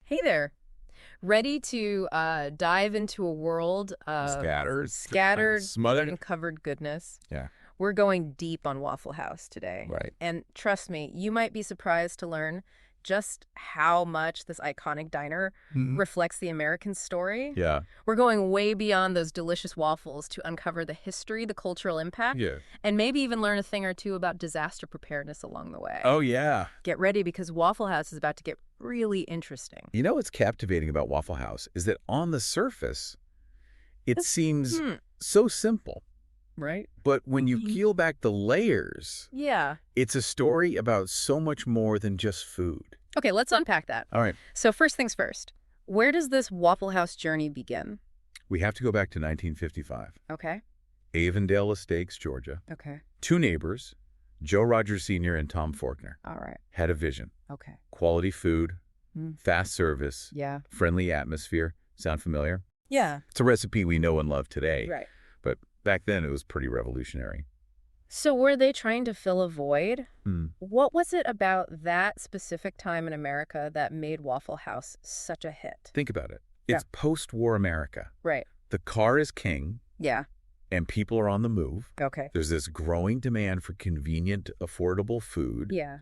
Hey there. Ready to dive into a world of Scattered, scattered smothered. and covered goodness? Yeah, We're going deep on Waffle House today. right. And trust me, you might be surprised to learn just how much this iconic diner Mhm. reflects the American story. Yeah, We're going way beyond those delicious waffles to uncover the history, the cultural impact, yeah. and maybe even learn a thing or two about disaster preparedness along the way. Oh, yeah. Get ready because Waffle House is about to get really interesting. You know what's captivating about Waffle House is that on the surface, it seems Hmm. so simple. Right? But when you peel back the layers, Yeah. it's a story about so much more than just food. Okay, let's unpack that. All right, So first things first, where does this Waffle House journey begin? we have to go back to 1955. Okay. Avondale Estates, Georgia. Okay. Two neighbors, Joe Rogers Sr. and Tom Faulkner, All right. had a vision. Okay. Quality food, Mm. fast service, Yeah. friendly atmosphere. Sound familiar? Yeah. It's a recipe we know and love today. Right. But back then, it was pretty revolutionary. So were they trying to fill a void? Hmm. What was it about that specific time in America that made Waffle House such a hit? Think about it. Yeah. It's post-war America. Right. The car is king, Yeah. and people are on the move. Okay. There's this growing demand for convenient, affordable food, Yeah.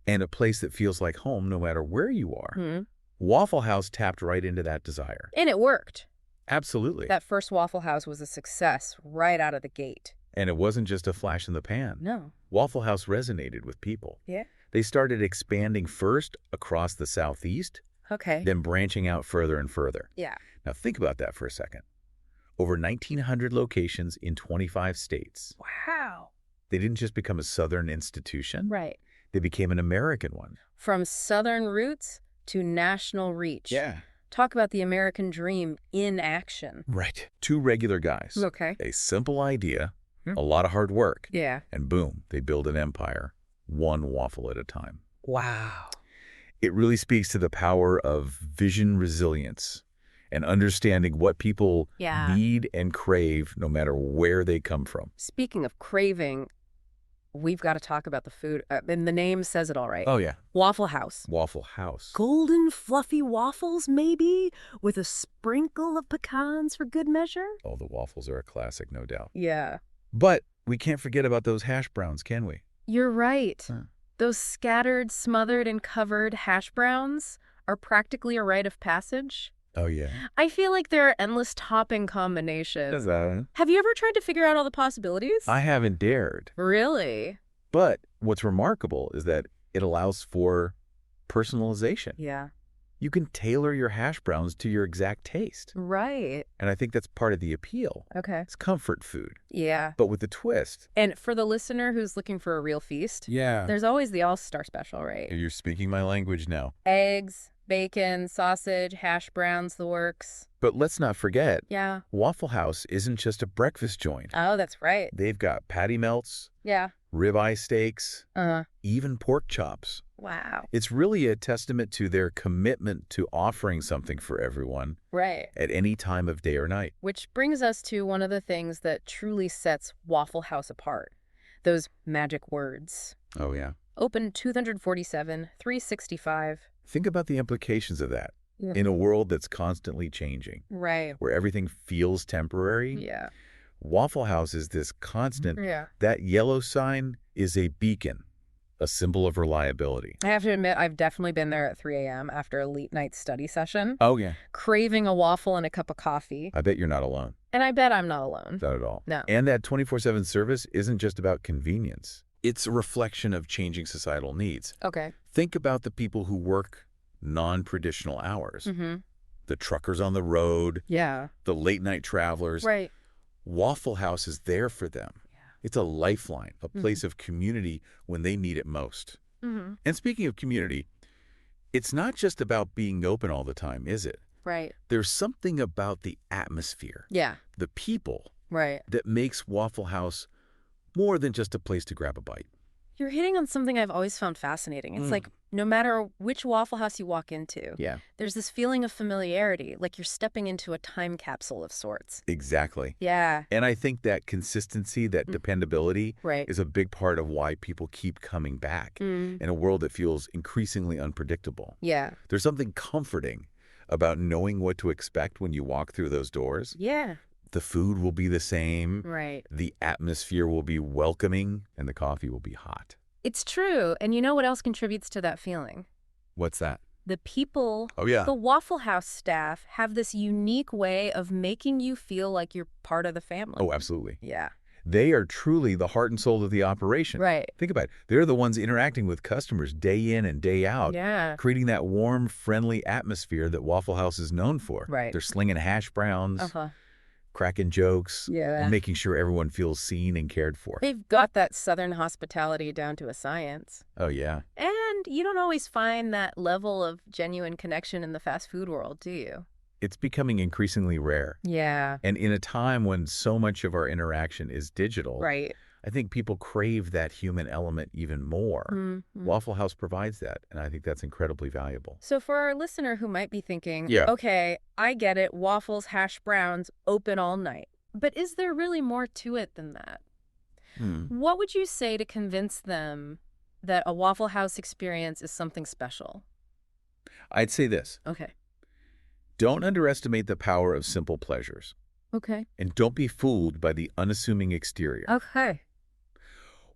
and a place that feels like home no matter where you are. Hmm. Waffle House tapped right into that desire. And it worked. Absolutely. That first Waffle House was a success right out of the gate. And it wasn't just a flash in the pan. No. Waffle House resonated with people. Yeah. They started expanding first across the Southeast, Okay. then branching out further and further. Yeah. Now think about that for a second. Over 1,900 locations in 25 states. Wow. They didn't just become a Southern institution. Right. They became an American one. From Southern roots to national reach. Yeah. Talk about the American dream in action. Right. Two regular guys. Okay. A simple idea, Hmm. a lot of hard work, Yeah. and boom, they build an empire, one waffle at a time. Wow. It really speaks to the power of vision resilience and understanding what people Yeah. need and crave no matter where they come from. Speaking of craving, we've got to talk about the food. And the name says it all right. Oh, yeah. Waffle House. Waffle House. Golden fluffy waffles, maybe, with a sprinkle of pecans for good measure? Oh, the waffles are a classic, no doubt. Yeah. But we can't forget about those hash browns, can we? You're right. Huh. Those scattered, smothered, and covered hash browns are practically a rite of passage. Oh, yeah. I feel like there are endless topping combinations. that? Have you ever tried to figure out all the possibilities? I haven't dared. Really? But what's remarkable is that it allows for personalization. Yeah. You can tailor your hash browns to your exact taste. Right. And I think that's part of the appeal. Okay. It's comfort food, Yeah. but with a twist. And for the listener who's looking for a real feast, Yeah. there's always the all-star special, right? You're speaking my language now. Eggs, bacon, sausage, hash browns, the works. But let's not forget, Yeah. Waffle House isn't just a breakfast joint. Oh, that's right. They've got patty melts, Yeah. ribeye steaks, Uh-huh. even pork chops. Wow. It's really a testament to their commitment to offering something for everyone Right. at any time of day or night. Which brings us to one of the things that truly sets Waffle House apart. Those magic words. Oh, yeah. Open 247, 365. Think about the implications of that Yeah. in a world that's constantly changing, Right. where everything feels temporary. Yeah. Waffle House is this constant. Yeah. That yellow sign is a beacon, a symbol of reliability. I have to admit, I've definitely been there at 3 a.m. after a late night study session, Oh, yeah. craving a waffle and a cup of coffee. I bet you're not alone. And I bet I'm not alone. Not at all. No. And that 24/7 service isn't just about convenience. It's a reflection of changing societal needs. Okay. Think about the people who work non-traditional hours. Mm-hmm. The truckers on the road, Yeah. the late-night travelers. Right. Waffle House is there for them. Yeah. It's a lifeline, a place of community when they need it most. Mm-hmm. And speaking of community, it's not just about being open all the time, is it? Right. There's something about the atmosphere, Yeah. the people, Right. that makes Waffle House more than just a place to grab a bite. You're hitting on something I've always found fascinating. It's like no matter which Waffle House you walk into, Yeah. there's this feeling of familiarity, like you're stepping into a time capsule of sorts. Exactly. Yeah. And I think that consistency, that dependability Right. is a big part of why people keep coming back in a world that feels increasingly unpredictable. Yeah. There's something comforting about knowing what to expect when you walk through those doors. Yeah. The food will be the same, Right. the atmosphere will be welcoming, and the coffee will be hot. It's true. And you know what else contributes to that feeling? What's that? The people, Oh, yeah. the Waffle House staff have this unique way of making you feel like you're part of the family. Oh, absolutely. Yeah. They are truly the heart and soul of the operation. Right. Think about it. They're the ones interacting with customers day in and day out, Yeah. creating that warm, friendly atmosphere that Waffle House is known for. Right. They're slinging hash browns, Uh-huh. cracking jokes, Yeah. and making sure everyone feels seen and cared for. They've got that Southern hospitality down to a science. Oh, yeah. And you don't always find that level of genuine connection in the fast food world, do you? It's becoming increasingly rare. Yeah. And in a time when so much of our interaction is digital, Right. I think people crave that human element even more. Waffle House provides that, and I think that's incredibly valuable. So for our listener who might be thinking, Yeah. okay, I get it, waffles, hash browns, open all night. But is there really more to it than that? What would you say to convince them that a Waffle House experience is something special? I'd say this. Okay. Don't underestimate the power of simple pleasures, Okay. and don't be fooled by the unassuming exterior. Okay.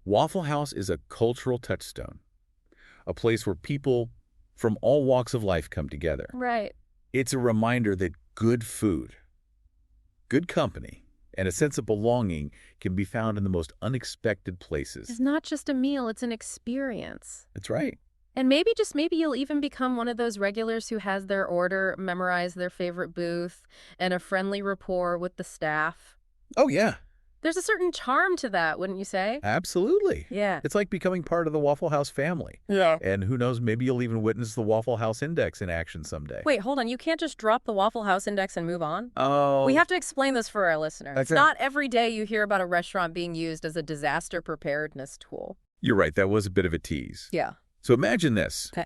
Waffle House is a cultural touchstone, a place where people from all walks of life come together. Right. It's a reminder that good food, good company, and a sense of belonging can be found in the most unexpected It's places. not just a meal, it's an experience. That's right. And maybe, just maybe, you'll even become one of those regulars who has their order, memorize their favorite booth, and a friendly rapport with the staff. Oh, yeah, There's a certain charm to that, wouldn't you say? absolutely. Yeah. It's like becoming part of the Waffle House family. Yeah. And who knows, maybe you'll even witness the Waffle House Index in action someday. Wait, hold on. You can't just drop the Waffle House Index and move on? Oh. We have to explain this for our listeners. Okay. It's not every day you hear about a restaurant being used as a disaster preparedness tool. You're right, that was a bit of a tease. Yeah. So imagine this. Okay.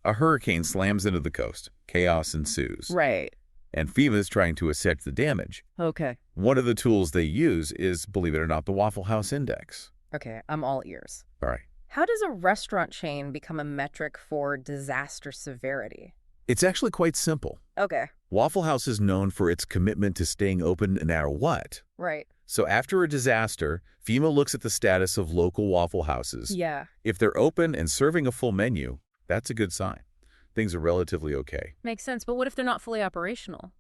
A hurricane slams into the coast. Chaos ensues. Right. And FEMA's trying to assess the damage. Okay. One of the tools they use is, believe it or not, the Waffle House Index. Okay, I'm all ears. All right. How does a restaurant chain become a metric for disaster severity? It's actually quite simple. Okay. Waffle House is known for its commitment to staying open no matter what. Right. So after a disaster, FEMA looks at the status of local Waffle Houses. Yeah. If they're open and serving a full menu, that's a good sign. Things are relatively okay. Makes sense. But what if they're not fully operational?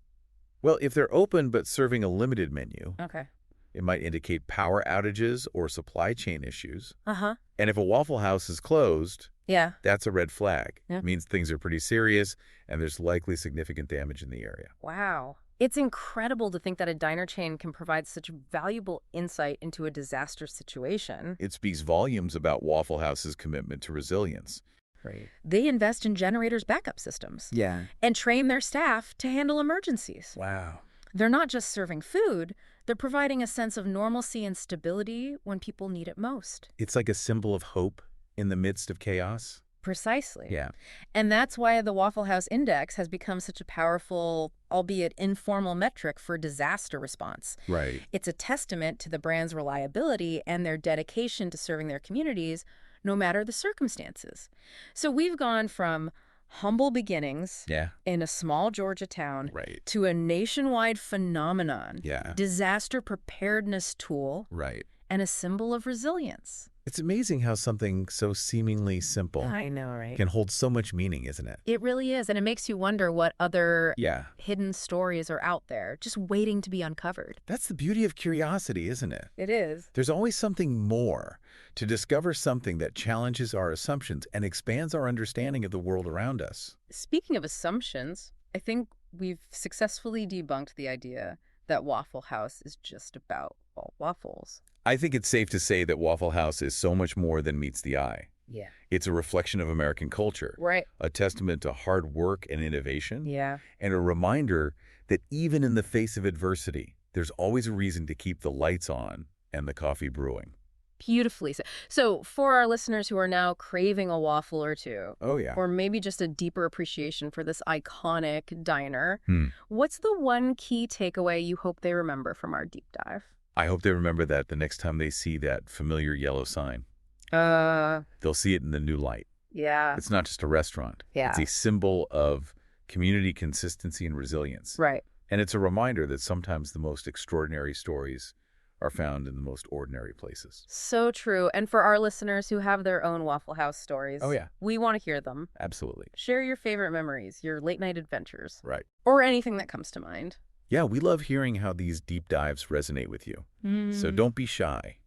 Well, if they're open but serving a limited menu, Okay. it might indicate power outages or supply chain issues. Uh-huh. And if a Waffle House is closed, Yeah. that's a red flag. Yeah. It means things are pretty serious and there's likely significant damage in the area. Wow. It's incredible to think that a diner chain can provide such valuable insight into a disaster situation. It speaks volumes about Waffle House's commitment to resilience. Right. They invest in generators' backup systems Yeah. and train their staff to handle emergencies. Wow. They're not just serving food, they're providing a sense of normalcy and stability when people need it most. It's like a symbol of hope in the midst of chaos. Precisely. Yeah. And that's why the Waffle House Index has become such a powerful, albeit informal, metric for disaster response. Right. It's a testament to the brand's reliability and their dedication to serving their communities, no matter the circumstances. So we've gone from humble beginnings Yeah. in a small Georgia town Right. to a nationwide phenomenon, Yeah. disaster preparedness tool, Right. and a symbol of resilience. It's amazing how something so seemingly simple I know, right? can hold so much meaning, isn't it? It really is, and it makes you wonder what other Yeah. hidden stories are out there, just waiting to be uncovered. That's the beauty of curiosity, isn't it? It is. There's always something more, to discover something that challenges our assumptions and expands our understanding of the world around us. Speaking of assumptions, I think we've successfully debunked the idea that Waffle House is just about waffles. I think it's safe to say that Waffle House is so much more than meets the eye. Yeah. It's a reflection of American culture, Right. a testament to hard work and innovation, Yeah. and a reminder that even in the face of adversity, there's always a reason to keep the lights on and the coffee brewing. Beautifully said. So for our listeners who are now craving a waffle or two, Oh, yeah. or maybe just a deeper appreciation for this iconic diner, Hmm. what's the one key takeaway you hope they remember from our deep dive? I hope they remember that the next time they see that familiar yellow sign. They'll see it in the new light. Yeah. It's not just a restaurant. Yeah. It's a symbol of community consistency and resilience. Right. And it's a reminder that sometimes the most extraordinary stories are found in the most ordinary places. So true. And for our listeners who have their own Waffle House stories, Oh, yeah. we want to hear them. Absolutely. Share your favorite memories, your late night adventures, Right. or anything that comes to mind. Yeah, we love hearing how these deep dives resonate with you. So don't be shy.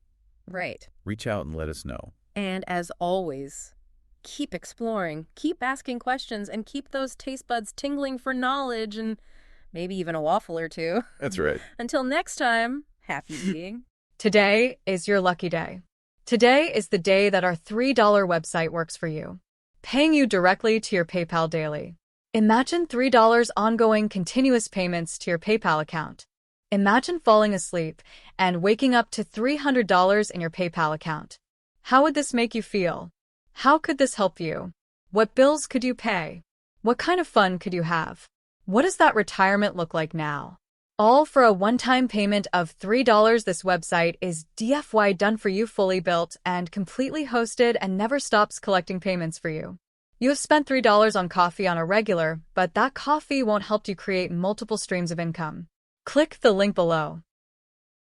Right. Reach out and let us know. And as always, keep exploring, keep asking questions, and keep those taste buds tingling for knowledge and maybe even a waffle or two. That's right. Until next time, happy eating. Today is your lucky day. Today is the day that our $3 website works for you, paying you directly to your PayPal daily. Imagine $3 ongoing continuous payments to your PayPal account. Imagine falling asleep and waking up to $300 in your PayPal account. How would this make you feel? How could this help you? What bills could you pay? What kind of fun could you have? What does that retirement look like now? All for a one-time payment of $3. This website is DFY done for you, fully built and completely hosted, and never stops collecting payments for you. You have spent $3 on coffee on a regular, but that coffee won't help you create multiple streams of income. Click the link below.